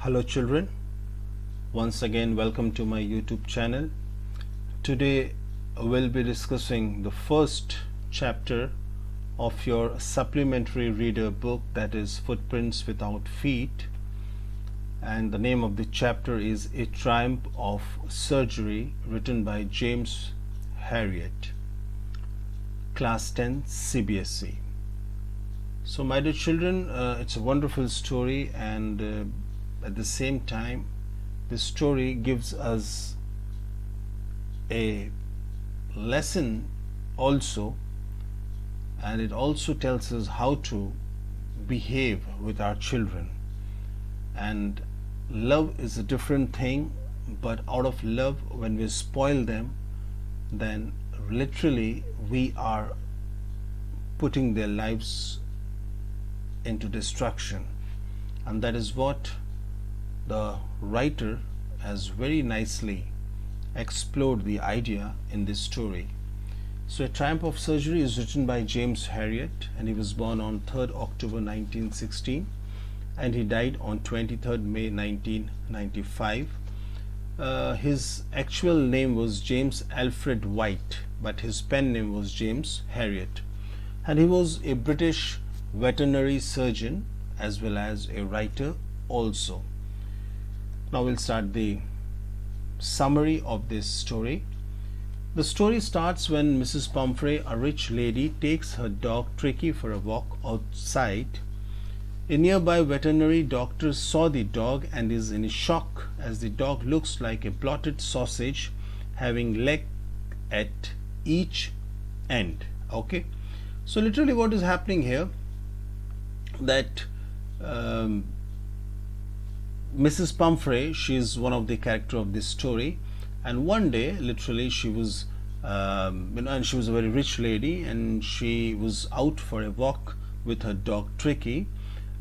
Hello children, once again welcome to my YouTube channel. Today we'll be discussing the first chapter of your supplementary reader book, that is Footprints Without Feet, and the name of the chapter is A Triumph of Surgery, written by James Herriot, Class 10 Cbse. So my dear children, it's a wonderful story, and at the same time this story gives us a lesson also, and it also tells us how to behave with our children. And love is a different thing, but out of love, when we spoil them, then literally we are putting their lives into destruction. And that is what the writer has very nicely explored the idea in this story. So A Triumph of Surgery is written by James Herriot, and he was born on 3rd October 1916 and he died on 23rd May 1995. His actual name was James Alfred White, but his pen name was James Herriot, and he was a British veterinary surgeon as well as a writer also. Now we'll start the summary of this story. The story starts when Mrs. Pumphrey, a rich lady, takes her dog Tricky for a walk outside. A nearby veterinary doctor saw the dog and is in shock, as the dog looks like a blotted sausage having leg at each end. Okay, so literally what is happening here, that Mrs. Pumphrey, she is one of the character of this story, and one day literally she was and she was a very rich lady, and she was out for a walk with her dog Tricky,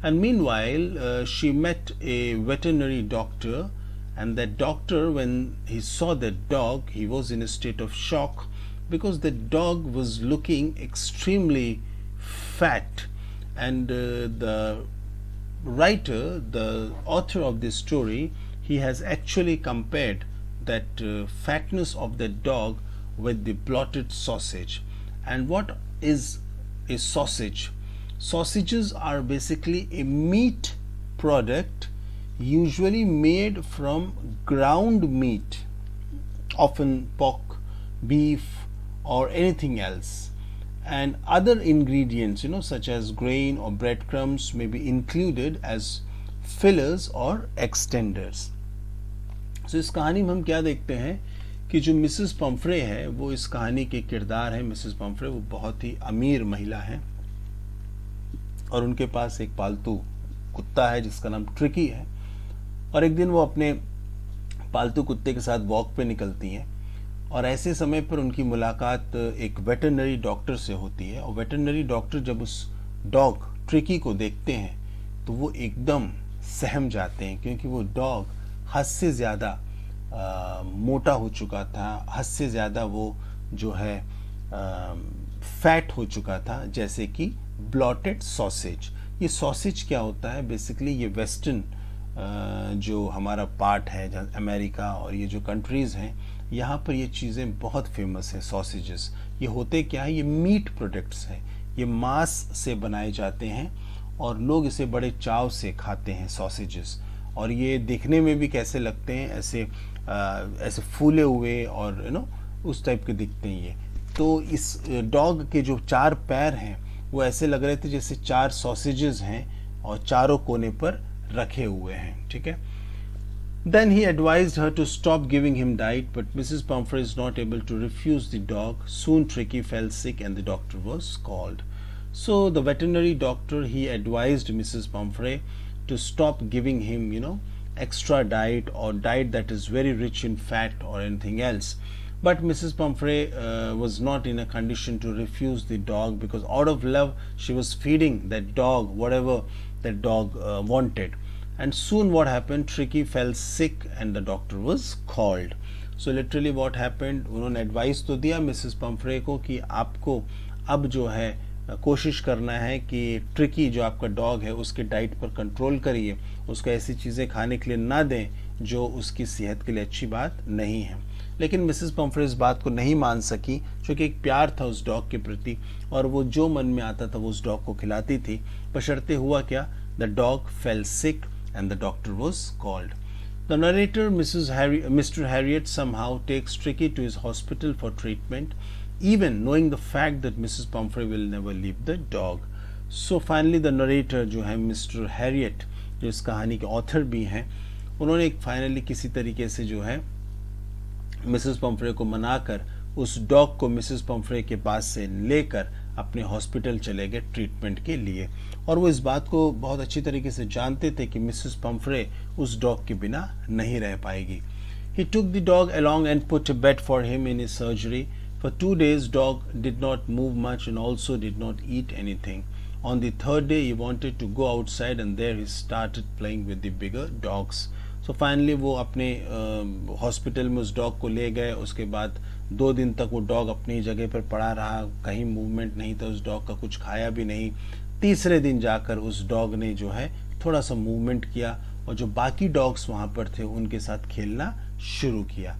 and meanwhile she met a veterinary doctor, and that doctor, when he saw that dog, he was in a state of shock because the dog was looking extremely fat. And the writer, the author of this story, he has actually compared that fatness of the dog with the blotted sausage. And what is a sausage? Sausages are basically a meat product, usually made from ground meat, often pork, beef, or anything else. And other ingredients, such as grain or breadcrumbs, may be included as fillers or extenders. So इस कहानी में हम क्या देखते हैं कि जो Mrs Pomfrey है, वो इस कहानी के किरदार है। मिसेस पम्फ्रे वो बहुत ही अमीर महिला है, और उनके पास एक पालतू कुत्ता है जिसका नाम ट्रिकी है। और एक दिन वो अपने पालतू कुत्ते के साथ वॉक पे निकलती हैं, और ऐसे समय पर उनकी मुलाकात एक वेटरनरी डॉक्टर से होती है। और वेटरनरी डॉक्टर जब उस डॉग ट्रिकी को देखते हैं तो वो एकदम सहम जाते हैं, क्योंकि वो डॉग हद से ज़्यादा मोटा हो चुका था, हद से ज़्यादा वो जो है फैट हो चुका था, जैसे कि ब्लॉटेड सॉसेज। ये सॉसेज क्या होता है? बेसिकली ये वेस्टर्न जो हमारा पार्ट है, जहाँ अमेरिका और ये जो कंट्रीज़ हैं, यहाँ पर ये चीज़ें बहुत फेमस हैं। सॉसेजेस ये होते क्या है? ये मीट प्रोडक्ट्स हैं, ये मांस से बनाए जाते हैं, और लोग इसे बड़े चाव से खाते हैं सॉसेजेस। और ये देखने में भी कैसे लगते हैं? ऐसे फूले हुए और उस टाइप के दिखते हैं ये। तो इस डॉग के जो 4 पैर हैं वो ऐसे लग रहे थे जैसे 4 सॉसेजेस हैं और चारों कोने पर रखे हुए हैं। ठीक है। Then he advised her to stop giving him diet, but Mrs. Pumphrey is not able to refuse the dog. Soon Tricky fell sick and the doctor was called. So the veterinary doctor, he advised Mrs. Pumphrey to stop giving him, extra diet or diet that is very rich in fat or anything else. But Mrs. Pumphrey was not in a condition to refuse the dog, because out of love she was feeding that dog whatever that dog wanted. And soon what happened? Tricky fell sick and the doctor was called. So literally what happened, उन्होंने advice तो दिया Mrs Pomfrey को कि आपको अब जो है कोशिश करना है कि ट्रिकी जो आपका डॉग है उसके डाइट पर कंट्रोल करिए, उसको ऐसी चीज़ें खाने के लिए ना दें जो उसकी सेहत के लिए अच्छी बात नहीं है। लेकिन मिसेस पम्फ्रे इस बात को नहीं मान सकी, क्योंकि एक प्यार था उस डॉग के प्रति और वो जो मन में आता था वो उस डॉग को खिलाती थी। बशर्ते हुआ क्या, the dog fail sick and the doctor was called. The narrator, Mr. Harriet, somehow takes Tricky to his hospital for treatment, even knowing the fact that Mrs. Pumphrey will never leave the dog. So finally, the narrator, जो है Mr. Harriet, जो इस कहानी के author भी हैं, उन्होंने finally किसी तरीके से जो है मिसेस पम्फ्रे को मनाकर उस डॉग को मिसेस पम्फ्रे के पास से लेकर अपने हॉस्पिटल चले गए ट्रीटमेंट के लिए। और वो इस बात को बहुत अच्छी तरीके से जानते थे कि मिसेस पम्फ्रे उस डॉग के बिना नहीं रह पाएगी। He took the dog along and put a bed for him in his surgery. For 2 days, dog did not move much and also did not eat anything. On the third day, he wanted to go outside and there he started playing with the bigger dogs. So finally वो अपने hospital में उस dog को ले गए। उसके बाद 2 दिन तक वो डॉग अपनी जगह पर पड़ा रहा, कहीं मूवमेंट नहीं था उस डॉग का, कुछ खाया भी नहीं। तीसरे दिन जाकर उस डॉग ने जो है थोड़ा सा मूवमेंट किया और जो बाकी डॉग्स वहाँ पर थे उनके साथ खेलना शुरू किया।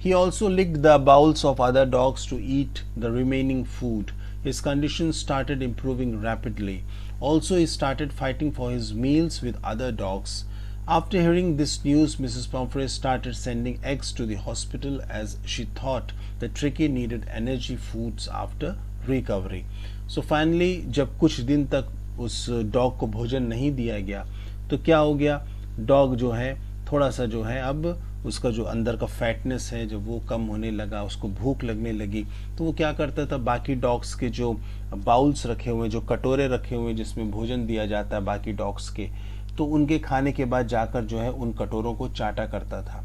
He also licked the bowels of other dogs to eat the remaining food. His condition started improving rapidly. Also, he started fighting for his meals with other dogs. After hearing this news, Mrs. Pumphrey started sending eggs to the hospital as she thought that Tricky needed energy foods after recovery. So finally, जब कुछ दिन तक उस dog को भोजन नहीं दिया गया तो क्या हो गया, डॉग जो है थोड़ा सा जो है अब उसका जो अंदर का फैटनेस है जब वो कम होने लगा, उसको भूख लगने लगी, तो वो क्या करता था, बाकी डॉग्स के जो बाउल्स रखे हुए, जो कटोरे रखे हुए जिसमें भोजन दिया जाता है बाकी डॉग्स के, तो उनके खाने के बाद जाकर जो है उन कटोरों को चाटा करता था।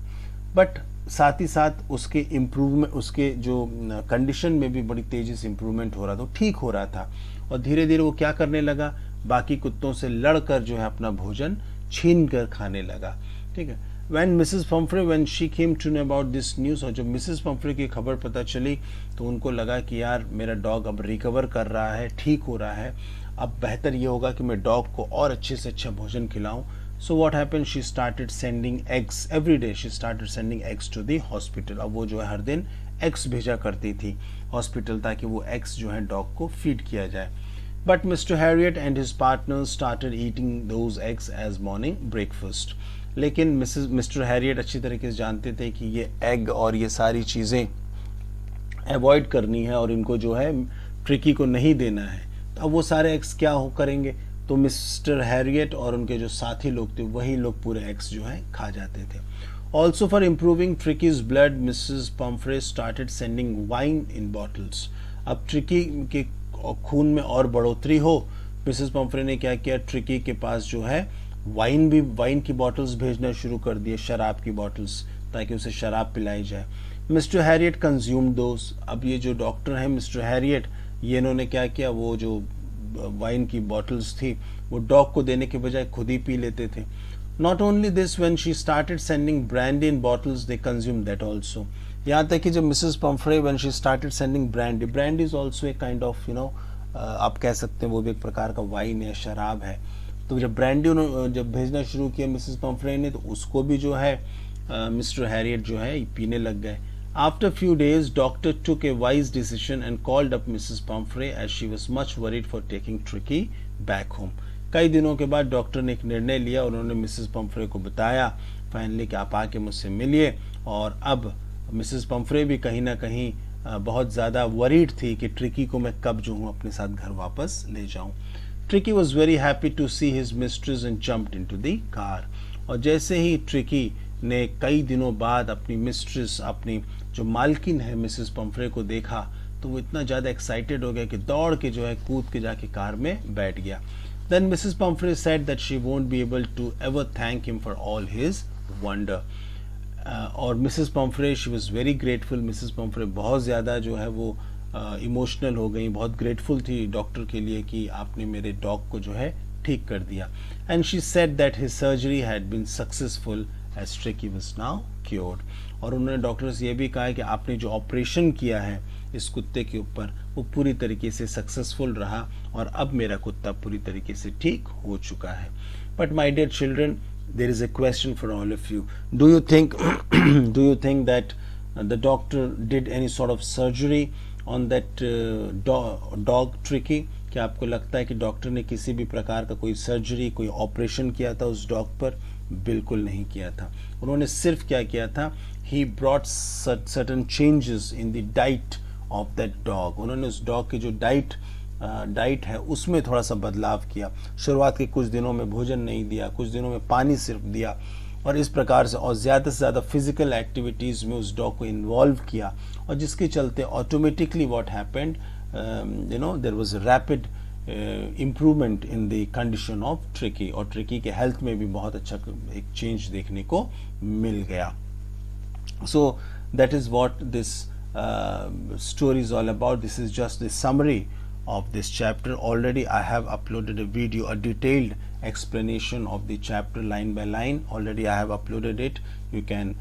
बट साथ ही साथ उसके इम्प्रूवमेंट, उसके जो कंडीशन में भी बड़ी तेजी से इम्प्रूवमेंट हो रहा था, ठीक हो रहा था। और धीरे धीरे वो क्या करने लगा, बाकी कुत्तों से लड़कर जो है अपना भोजन छीन कर खाने लगा। ठीक है। When Mrs. Pumphrey, when she came to know about this news, और जब मिसेस पम्फ्रे की खबर पता चली तो उनको लगा कि यार मेरा डॉग अब रिकवर कर रहा है, ठीक हो रहा है, अब बेहतर ये होगा कि मैं डॉग को और अच्छे से अच्छा भोजन खिलाऊं। So what happened? She started sending eggs every day. She started sending eggs to the hospital. अब वो जो है हर दिन eggs भेजा करती थी हॉस्पिटल ताकि वो eggs जो है डॉग को फीड किया जाए। But Mr. Harriet and his partners started eating those eggs as morning breakfast. लेकिन मिस्टर हैरियट अच्छी तरीके से जानते थे कि ये एग और ये सारी चीज़ें अवॉइड करनी है और इनको जो है ट्रिकी को नहीं देना है। तो अब वो सारे एग्स क्या हो करेंगे, तो मिस्टर हैरियट और उनके जो साथी लोग थे वही लोग पूरे एग्स जो है खा जाते थे। Also for improving ट्रिकीज blood, Mrs Pomfrey started sending wine in bottles. अब ट्रिकी के खून में और बढ़ोतरी हो, मिसेस पम्फ्रे ने क्या किया, ट्रिकी के पास जो है वाइन की बॉटल्स भेजना शुरू कर दिए, शराब की बॉटल्स, ताकि उसे शराब पिलाई जाए। मिस्टर हैरियट कंज्यूम दोस। अब ये जो डॉक्टर हैं मिस्टर हैरियट, ये इन्होंने क्या किया, वो जो वाइन की बॉटल्स थी वो डॉग को देने के बजाय खुद ही पी लेते थे। Not only this, when she started sending brandy in bottles they consume that also. यहाँ तक कि जब Mrs Pomfrey when she started sending brandy is also a kind of आप कह सकते हैं वो भी एक प्रकार का वाइन है, शराब है। तो जब ब्रांडी उन्होंने जब भेजना शुरू किया मिसेस पम्फ्रे ने, तो उसको भी जो है मिस्टर हैरियट जो है पीने लग गए। After few days doctor took a wise decision and called up Mrs Pomfrey as she was much worried for taking Tricky back home. कई दिनों के बाद डॉक्टर ने एक निर्णय लिया, उन्होंने मिसेस पम्फ्रे को बताया फाइनली कि आप आके मुझसे मिलिए। और अब मिसेस पम्फ्रे भी कहीं ना कहीं बहुत ज़्यादा वरीड थी कि ट्रिकी को मैं कब जो हूँ अपने साथ घर वापस ले जाऊँ। Tricky was very happy to see his mistress and jumped into the car. और जैसे ही ट्रिकी ने कई दिनों बाद अपनी मिस्ट्रेस, अपनी जो मालकिन है मिसेस पम्फ्रे को देखा, तो वो इतना ज़्यादा एक्साइटेड हो गया कि दौड़ के जो है कूद के जाके कार में बैठ गया। Then Mrs. Pumphrey said that she won't be able to ever thank him for all his wonder. और Mrs Pomfrey she was very grateful. Mrs Pomfrey बहुत ज़्यादा जो है वो इमोशनल हो गई, बहुत ग्रेटफुल थी डॉक्टर के लिए कि आपने मेरे डॉग को जो है ठीक कर दिया। And she said that his surgery had been successful as Tricky was now cured. और उन्होंने डॉक्टर से ये भी कहा है कि आपने जो ऑपरेशन किया है इस कुत्ते के ऊपर वो पूरी तरीके से सक्सेसफुल रहा और अब मेरा कुत्ता पूरी तरीके से ठीक हो चुका है. But my dear children, there is a question for all of you. Do you think do you think that the doctor did any sort of surgery on that dog Tricky? क्या आपको लगता है कि डॉक्टर ने किसी भी प्रकार का कोई सर्जरी, कोई ऑपरेशन किया था उस डॉग पर? बिल्कुल नहीं किया था. उन्होंने सिर्फ क्या किया था, he brought certain changes in the diet of that dog. उन्होंने उस डॉग की जो डाइट है उसमें थोड़ा सा बदलाव किया. शुरुआत के कुछ दिनों में भोजन नहीं दिया, कुछ दिनों में पानी सिर्फ दिया, और इस प्रकार से और ज़्यादा से ज़्यादा फिजिकल एक्टिविटीज़ में उस डॉग को इन्वॉल्व किया, और जिसके चलते automatically what happened, there was rapid improvement in the condition of Tricky, और ट्रिकी के हेल्थ में भी बहुत अच्छा एक चेंज देखने को मिल गया. So that is what this story is all about. This is just the summary of this chapter. Already I have uploaded a video, a detailed explanation of the chapter line by line. Already I have uploaded it. You can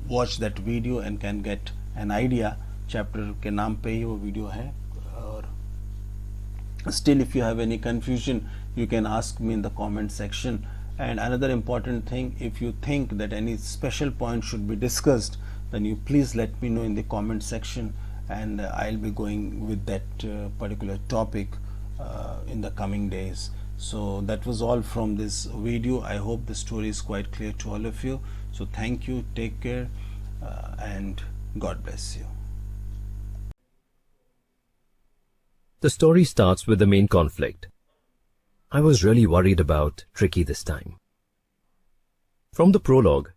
watch that video and can get an idea. Chapter के नाम पे ही वो video है. और still if you have any confusion, you can ask me in the comment section. And another important thing, if you think that any special point should be discussed, then you please let me know in the comment section, and I'll be going with that particular topic in the coming days. So that was all from this video. I hope the story is quite clear to all of you. So thank you, take care, and God bless you. The story starts with the main conflict. I was really worried about Tricky this time. From the prologue,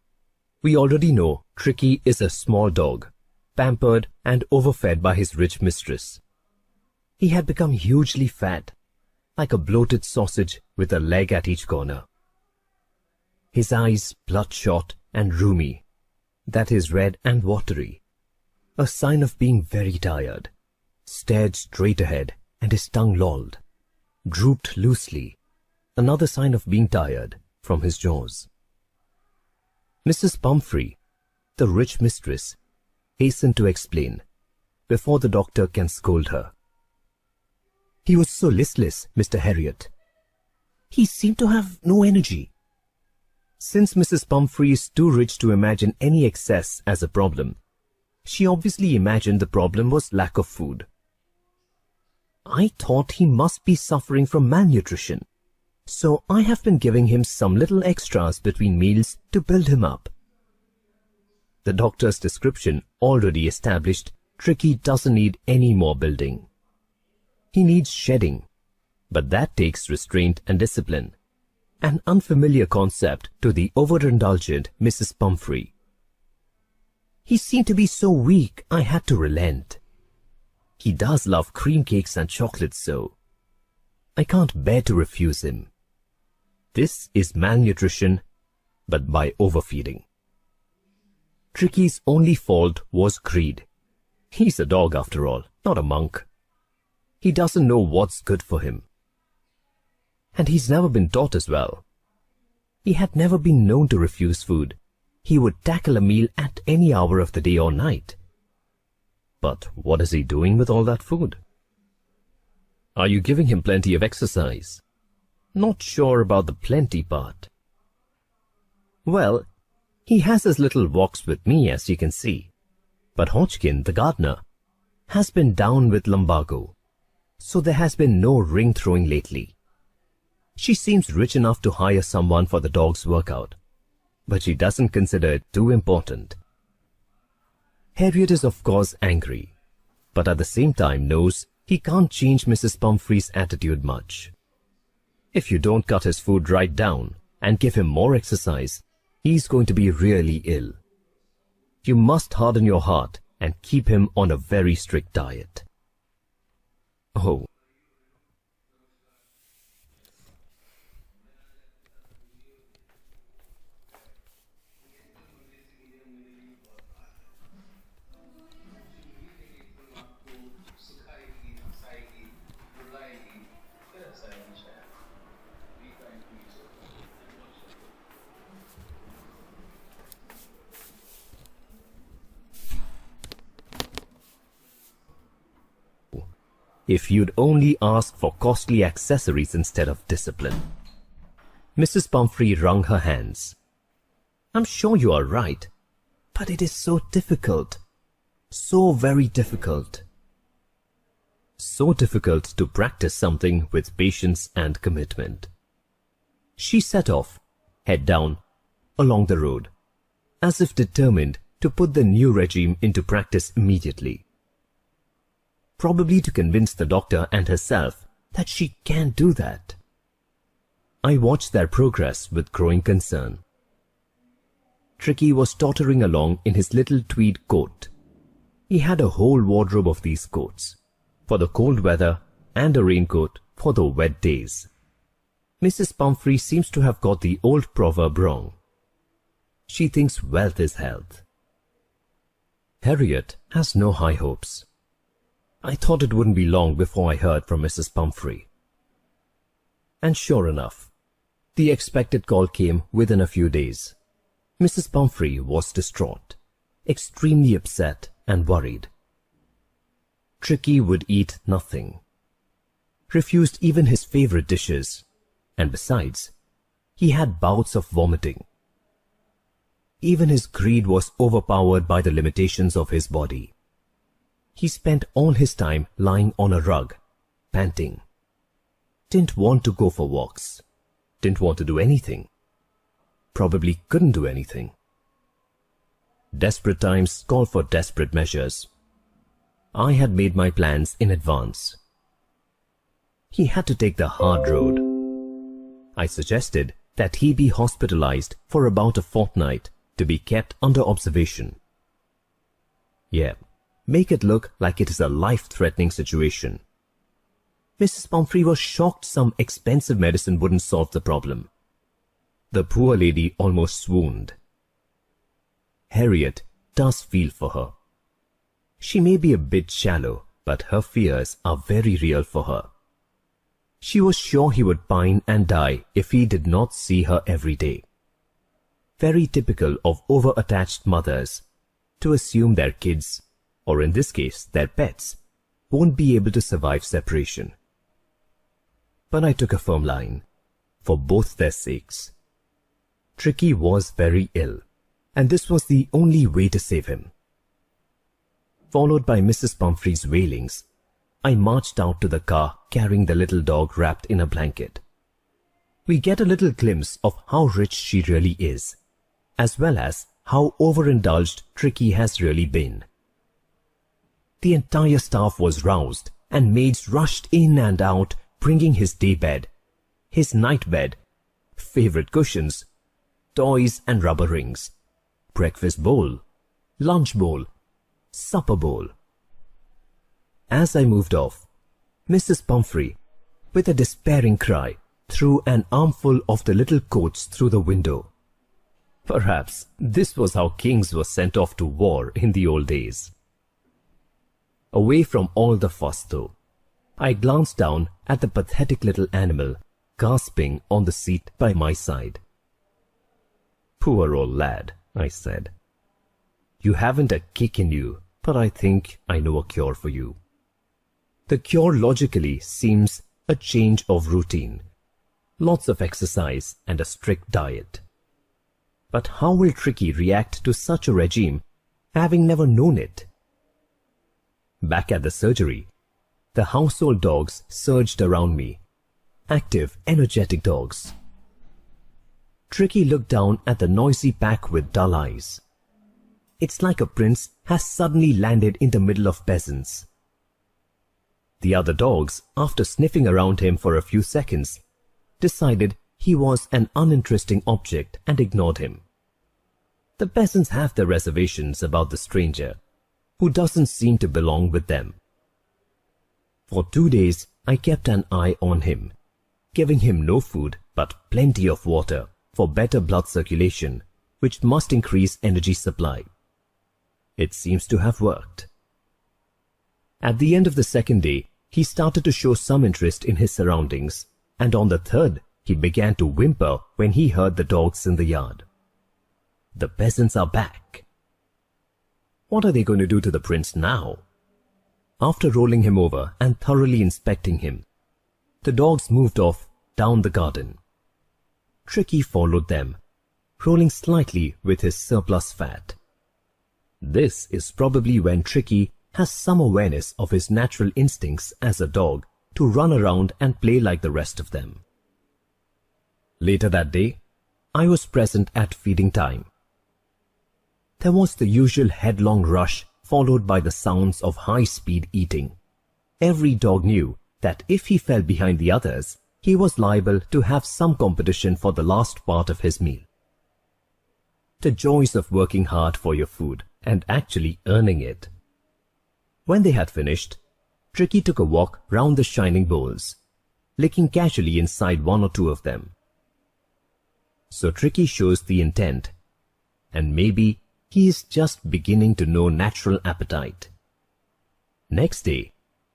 we already know Tricky is a small dog, pampered and overfed by his rich mistress. He had become hugely fat, like a bloated sausage with a leg at each corner. His eyes bloodshot and rheumy, that is red and watery, a sign of being very tired, stared straight ahead and his tongue lolled, drooped loosely, another sign of being tired, from his jaws. Mrs. Pumphrey, the rich mistress, hastened to explain, before the doctor can scold her. He was so listless, Mr. Harriot. He seemed to have no energy. Since Mrs. Pumphrey is too rich to imagine any excess as a problem, she obviously imagined the problem was lack of food. I thought he must be suffering from malnutrition, so I have been giving him some little extras between meals to build him up. The doctor's description already established Tricky doesn't need any more building. He needs shedding, but that takes restraint and discipline, an unfamiliar concept to the overindulgent Mrs. Pumphrey. He seemed to be so weak I had to relent. He does love cream cakes and chocolates so. I can't bear to refuse him. This is malnutrition, but by overfeeding. Tricky's only fault was greed. He's a dog after all, not a monk. He doesn't know what's good for him. And he's never been taught as well. He had never been known to refuse food. He would tackle a meal at any hour of the day or night. But what is he doing with all that food? Are you giving him plenty of exercise? Not sure about the plenty part. Well, he has his little walks with me, as you can see. But Hodgkin, the gardener, has been down with lumbago, so there has been no ring throwing lately. She seems rich enough to hire someone for the dog's workout, but she doesn't consider it too important. Harriet is of course angry, but at the same time knows he can't change Mrs. Pumphrey's attitude much. If you don't cut his food right down and give him more exercise, he's going to be really ill. You must harden your heart and keep him on a very strict diet. Oh. if you'd only ask for costly accessories instead of discipline." Mrs. Pumphrey wrung her hands. "I'm sure you are right, but it is so difficult. So very difficult. So difficult to practice something with patience and commitment." She set off, head down, along the road, as if determined to put the new regime into practice immediately. Probably to convince the doctor and herself that she can do that. I watched their progress with growing concern. Tricky was tottering along in his little tweed coat. He had a whole wardrobe of these coats, for the cold weather and a raincoat for the wet days. Mrs. Pumphrey seems to have got the old proverb wrong. She thinks wealth is health. Harriet has no high hopes. I thought it wouldn't be long before I heard from Mrs. Pumphrey. And sure enough, the expected call came within a few days. Mrs. Pumphrey was distraught, extremely upset and worried. Tricky would eat nothing, refused even his favorite dishes, and besides, he had bouts of vomiting. Even his greed was overpowered by the limitations of his body. He spent all his time lying on a rug, panting. Didn't want to go for walks. Didn't want to do anything. Probably couldn't do anything. Desperate times call for desperate measures. I had made my plans in advance. He had to take the hard road. I suggested that he be hospitalized for about a fortnight to be kept under observation. Yeah, make it look like it is a life-threatening situation. Mrs. Pumphrey was shocked some expensive medicine wouldn't solve the problem. The poor lady almost swooned. Harriet does feel for her. She may be a bit shallow, but her fears are very real for her. She was sure he would pine and die if he did not see her every day. Very typical of over-attached mothers to assume their kids, or in this case their pets, won't be able to survive separation. But I took a firm line, for both their sakes. Tricky was very ill, and this was the only way to save him. Followed by Mrs. Pumphrey's wailings, I marched out to the car carrying the little dog wrapped in a blanket. We get a little glimpse of how rich she really is, as well as how overindulged Tricky has really been. The entire staff was roused, and maids rushed in and out, bringing his day bed, his night bed, favorite cushions, toys and rubber rings, breakfast bowl, lunch bowl, supper bowl. As I moved off, Mrs. Pumphrey, with a despairing cry, threw an armful of the little coats through the window. Perhaps this was how kings were sent off to war in the old days. Away from all the fuss, though, I glanced down at the pathetic little animal gasping on the seat by my side. "Poor old lad," I said. "You haven't a kick in you, but I think I know a cure for you." The cure logically seems a change of routine, lots of exercise and a strict diet. But how will Tricky react to such a regime, having never known it? Back at the surgery, the household dogs surged around me, active, energetic dogs. Tricky looked down at the noisy pack with dull eyes. It's like a prince has suddenly landed in the middle of peasants. The other dogs, after sniffing around him for a few seconds, decided he was an uninteresting object and ignored him. The peasants have their reservations about the stranger, who doesn't seem to belong with them. For 2 days, I kept an eye on him, giving him no food but plenty of water for better blood circulation, which must increase energy supply. It seems to have worked. At the end of the second day, he started to show some interest in his surroundings, and on the third, he began to whimper when he heard the dogs in the yard. The peasants are back. What are they going to do to the prince now? After rolling him over and thoroughly inspecting him, the dogs moved off down the garden. Tricky followed them, rolling slightly with his surplus fat. This is probably when Tricky has some awareness of his natural instincts as a dog to run around and play like the rest of them. Later that day, I was present at feeding time. There was the usual headlong rush followed by the sounds of high-speed eating. Every dog knew that if he fell behind the others, he was liable to have some competition for the last part of his meal. The joys of working hard for your food and actually earning it. When they had finished, Tricky took a walk round the shining bowls, licking casually inside one or two of them. So Tricky shows the intent, and maybe he is just beginning to know natural appetite. Next day,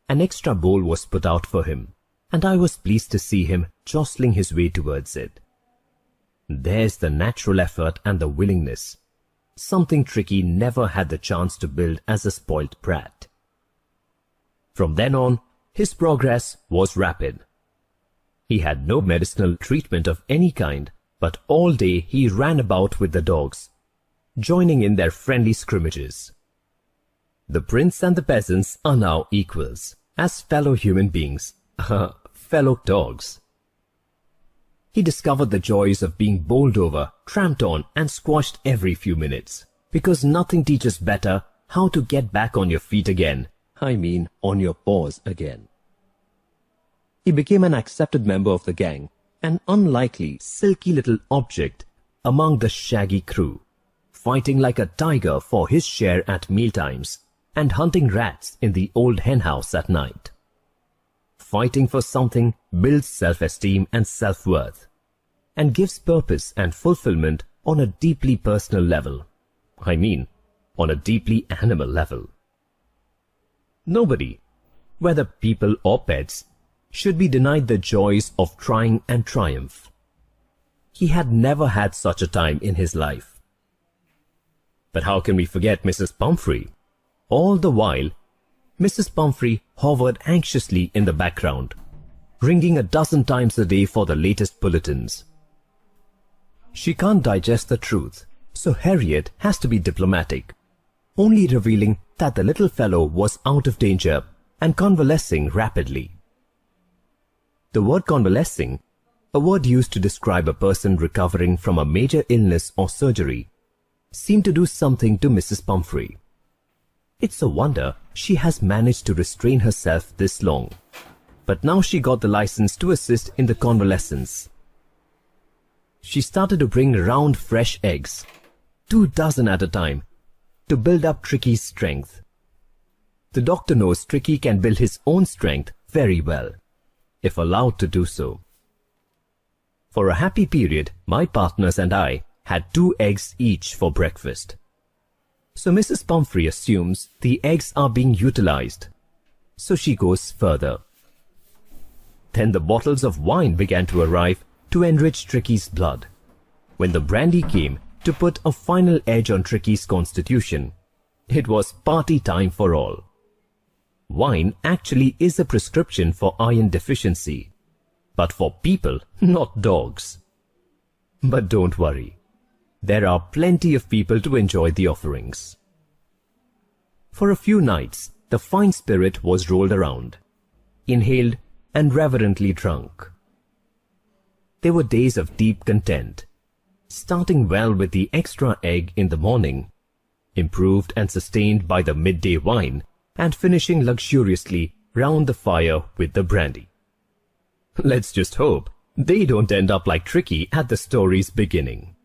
an extra bowl was put out for him, and I was pleased to see him jostling his way towards it. There's the natural effort and the willingness, something Tricky never had the chance to build as a spoilt brat. From then on, his progress was rapid. He had no medicinal treatment of any kind, but all day he ran about with the dogs, joining in their friendly scrimmages. The prince and the peasants are now equals, as fellow human beings, fellow dogs. He discovered the joys of being bowled over, tramped on, and squashed every few minutes, because nothing teaches better how to get back on your feet again. I mean, on your paws again. He became an accepted member of the gang, an unlikely, silky little object among the shaggy crew, fighting like a tiger for his share at mealtimes and hunting rats in the old henhouse at night. Fighting for something builds self-esteem and self-worth, and gives purpose and fulfillment on a deeply personal level. I mean, on a deeply animal level. Nobody, whether people or pets, should be denied the joys of trying and triumph. He had never had such a time in his life. But how can we forget Mrs. Pumphrey? All the while, Mrs. Pumphrey hovered anxiously in the background, ringing a dozen times a day for the latest bulletins. She can't digest the truth, so Harriet has to be diplomatic, only revealing that the little fellow was out of danger and convalescing rapidly. The word convalescing, a word used to describe a person recovering from a major illness or surgery, seemed to do something to Mrs. Pumphrey. It's a wonder she has managed to restrain herself this long, but now she got the license to assist in the convalescence. She started to bring round fresh eggs, 24 at a time, to build up Tricky's strength. The doctor knows Tricky can build his own strength very well, if allowed to do so. For a happy period, my partners and I had 2 eggs each for breakfast. So Mrs. Pumphrey assumes the eggs are being utilized, so she goes further. Then the bottles of wine began to arrive to enrich Tricky's blood. When the brandy came to put a final edge on Tricky's constitution, it was party time for all. Wine actually is a prescription for iron deficiency, but for people, not dogs. But don't worry, there are plenty of people to enjoy the offerings. For a few nights, the fine spirit was rolled around, inhaled and reverently drunk. They were days of deep content, starting well with the extra egg in the morning, improved and sustained by the midday wine, and finishing luxuriously round the fire with the brandy. Let's just hope they don't end up like Tricky at the story's beginning.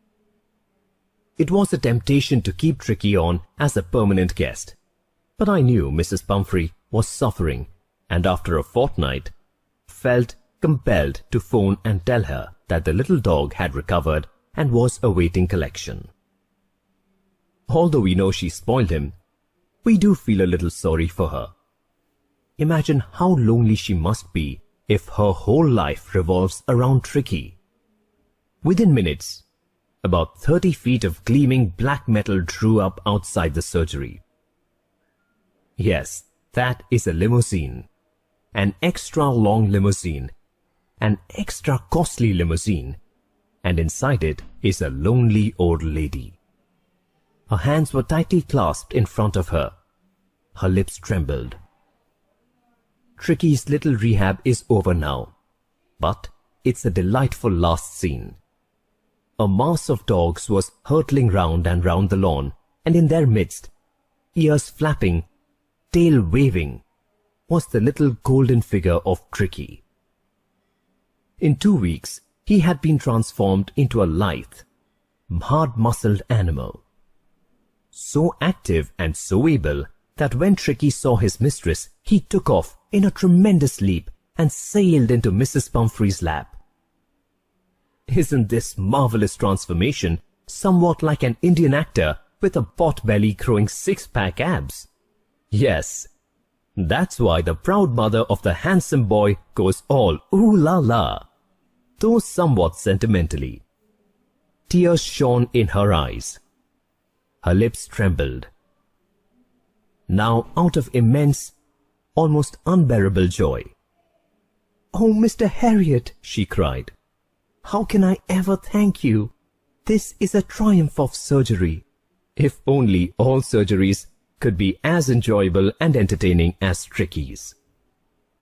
It was a temptation to keep Tricky on as a permanent guest, but I knew Mrs. Pumphrey was suffering, and after a fortnight, felt compelled to phone and tell her that the little dog had recovered and was awaiting collection. Although we know she spoiled him, we do feel a little sorry for her. Imagine how lonely she must be if her whole life revolves around Tricky. Within minutes, about 30 feet of gleaming black metal drew up outside the surgery. Yes, That is a limousine. An extra long limousine. An extra costly limousine. And inside it is a lonely old lady. Her hands were tightly clasped in front of her. Her lips trembled. Tricky's little rehab is over now. But it's a delightful last scene. A mass of dogs was hurtling round and round the lawn, and in their midst, ears flapping, tail waving, was the little golden figure of Tricky. In 2 weeks, he had been transformed into a lithe, hard-muscled animal. So active and so able that when Tricky saw his mistress, he took off in a tremendous leap and sailed into Mrs. Pumphrey's lap. Isn't this marvelous transformation somewhat like an Indian actor with a pot belly growing six-pack abs? Yes, that's why the proud mother of the handsome boy goes all ooh la la, though somewhat sentimentally. Tears shone in her eyes. Her lips trembled. Now out of immense, almost unbearable joy. "Oh, Mr. Harriot," she cried, "how can I ever thank you? This is a triumph of surgery. If only all surgeries could be as enjoyable and entertaining as Tricky's."